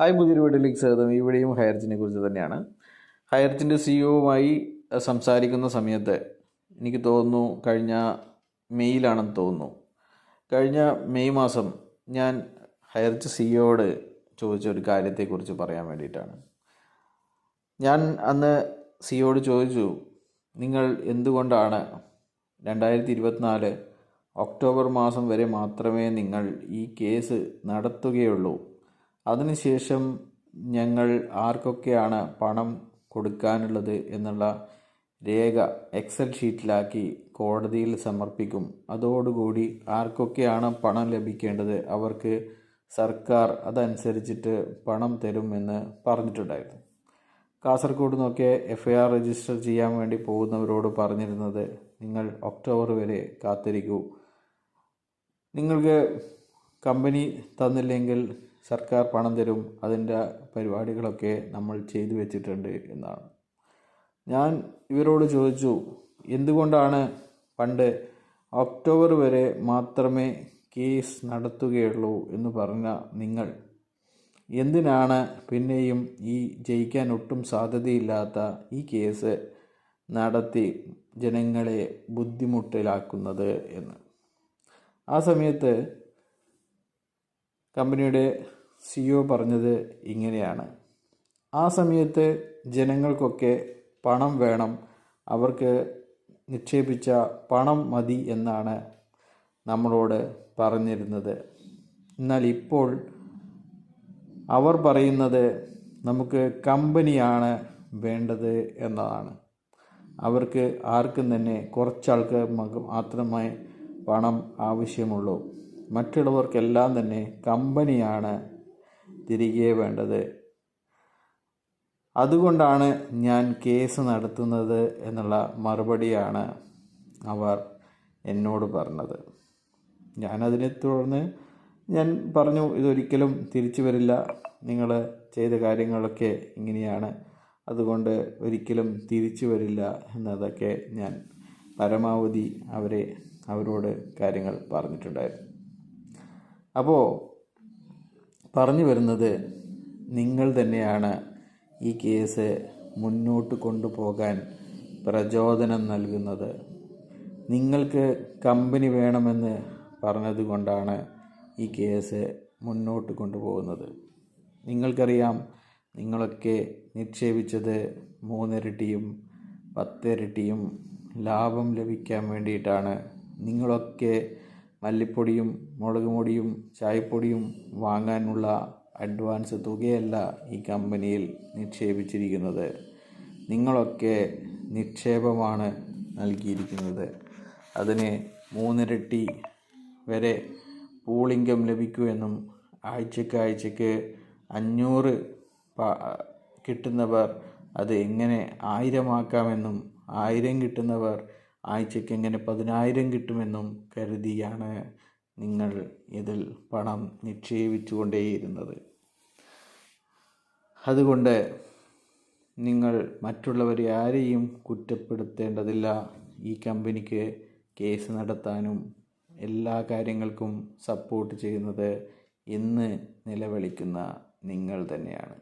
Hi, പുതിയൊരു വീഡിയോയിലേക്ക് സ്വാഗതം. ഈ വീഡിയോയും ഹൈർജിനെ കുറിച്ച് തന്നെയാണ്. ഹൈർജിൻ്റെ സിഇഒവുമായി സംസാരിക്കുന്ന സമയത്ത് എനിക്ക് തോന്നുന്നു കഴിഞ്ഞ മെയ്യിലാണെന്ന് തോന്നുന്നു. കഴിഞ്ഞ മെയ് മാസം ഞാൻ ഹൈർജ് സിഇഒയോട് ചോദിച്ച ഒരു കാര്യത്തെക്കുറിച്ച് പറയാൻ വേണ്ടിയിട്ടാണ്. ഞാൻ അന്ന് സിഇഒയോട് ചോദിച്ചു, നിങ്ങൾ എന്തുകൊണ്ടാണ് 2024 ഒക്ടോബർ മാസം വരെ മാത്രമേ നിങ്ങൾ ഈ കേസ് നടത്തുകയുള്ളൂ, അതിനുശേഷം ഞങ്ങൾ ആർക്കൊക്കെയാണ് പണം കൊടുക്കാനുള്ളത് എന്നുള്ള രേഖ എക്സൽ ഷീറ്റിലാക്കി കോടതിയിൽ സമർപ്പിക്കും, അതോടുകൂടി ആർക്കൊക്കെയാണ് പണം ലഭിക്കേണ്ടത് അവർക്ക് സർക്കാർ അതനുസരിച്ചിട്ട് പണം തരുമെന്ന് പറഞ്ഞിട്ടുണ്ടായിരുന്നു. കാസർഗോഡ് നിന്നൊക്കെ FIR രജിസ്റ്റർ ചെയ്യാൻ വേണ്ടി പോകുന്നവരോട് പറഞ്ഞിരുന്നത്, നിങ്ങൾ ഒക്ടോബർ വരെ കാത്തിരിക്കൂ, നിങ്ങൾക്ക് കമ്പനി തന്നില്ലെങ്കിൽ സർക്കാർ പണം തരും, അതിൻ്റെ പരിപാടികളൊക്കെ നമ്മൾ ചെയ്തു വെച്ചിട്ടുണ്ട് എന്നാണ്. ഞാൻ ഇവരോട് ചോദിച്ചു, എന്തുകൊണ്ടാണ് പണ്ട് ഒക്ടോബർ വരെ മാത്രമേ കേസ് നടത്തുകയുള്ളൂ എന്ന് പറഞ്ഞ നിങ്ങൾ എന്തിനാണ് പിന്നെയും ഈ ജയിക്കാൻ ഒട്ടും സാധ്യതയില്ലാത്ത ഈ കേസ് നടത്തി ജനങ്ങളെ ബുദ്ധിമുട്ടിലാക്കുന്നത് എന്ന്. ആ സമയത്ത് കമ്പനിയുടെ CEO പറഞ്ഞത് ഇങ്ങനെയാണ്, ആ സമയത്ത് ജനങ്ങൾക്കൊക്കെ പണം വേണം, അവർക്ക് നിക്ഷേപിച്ച പണം മതി എന്നാണ് നമ്മളോട് പറഞ്ഞിരുന്നത്. എന്നാൽ ഇപ്പോൾ അവർ പറയുന്നത് നമുക്ക് കമ്പനിയാണ് വേണ്ടത് എന്നതാണ്. അവർക്ക് ആർക്കും തന്നെ കുറച്ചാൾക്ക് മാത്രമേ പണം ആവശ്യമുള്ളൂ, മറ്റുള്ളവർക്കെല്ലാം തന്നെ കമ്പനിയാണ് തിരികെ വേണ്ടത്. അതുകൊണ്ടാണ് ഞാൻ കേസ് നടത്തുന്നത് എന്നുള്ള മറുപടിയാണ് അവർ എന്നോട് പറഞ്ഞത്. ഞാനതിനെ തുടർന്ന് ഞാൻ പറഞ്ഞു, ഇതൊരിക്കലും തിരിച്ചു വരില്ല, നിങ്ങൾ ചെയ്ത കാര്യങ്ങളൊക്കെ ഇങ്ങനെയാണ്, അതുകൊണ്ട് ഒരിക്കലും തിരിച്ചു വരില്ല എന്നതൊക്കെ ഞാൻ പരമാവധി അവരോട് കാര്യങ്ങൾ പറഞ്ഞിട്ടുണ്ടായിരുന്നു. അപ്പോൾ പറഞ്ഞു വരുന്നത്, നിങ്ങൾ തന്നെയാണ് ഈ കേസ് മുന്നോട്ട് കൊണ്ടുപോകാൻ പ്രചോദനം നൽകുന്നത്. നിങ്ങൾക്ക് കമ്പനി വേണമെന്ന് പറഞ്ഞതുകൊണ്ടാണ് ഈ കേസ് മുന്നോട്ട് കൊണ്ടുപോകുന്നത്. നിങ്ങൾക്കറിയാം, നിങ്ങളൊക്കെ നിക്ഷേപിച്ചത് 3 ഇരട്ടിയും 10 ഇരട്ടിയും ലാഭം ലഭിക്കാൻ വേണ്ടിയിട്ടാണ്. നിങ്ങളൊക്കെ മല്ലിപ്പൊടിയും മുളക് പൊടിയും ചായപ്പൊടിയും വാങ്ങാനുള്ള അഡ്വാൻസ് തുകയല്ല ഈ കമ്പനിയിൽ നിക്ഷേപിച്ചിരിക്കുന്നത്, നിങ്ങളൊക്കെ നിക്ഷേപമാണ് നൽകിയിരിക്കുന്നത്. അതിന് 3 ഇരട്ടി വരെ പൂൾ ഇൻകം ലഭിക്കുമെന്നും ആഴ്ചക്ക് 500 കിട്ടുന്നവർ അത് എങ്ങനെ 1000 ആക്കാമെന്നും 1000 കിട്ടുന്നവർ ആഴ്ചയ്ക്ക് എങ്ങനെ 10,000 കിട്ടുമെന്നും കരുതിയാണ് നിങ്ങൾ ഇതിൽ പണം നിക്ഷേപിച്ചു കൊണ്ടേയിരുന്നത്. അതുകൊണ്ട് നിങ്ങൾ മറ്റുള്ളവരെ ആരെയും കുറ്റപ്പെടുത്തേണ്ടതില്ല. ഈ കമ്പനിക്ക് കേസ് നടത്താനും എല്ലാ കാര്യങ്ങൾക്കും സപ്പോർട്ട് ചെയ്യുന്നത് ഇന്ന് നിലവിളിക്കുന്ന നിങ്ങൾ തന്നെയാണ്.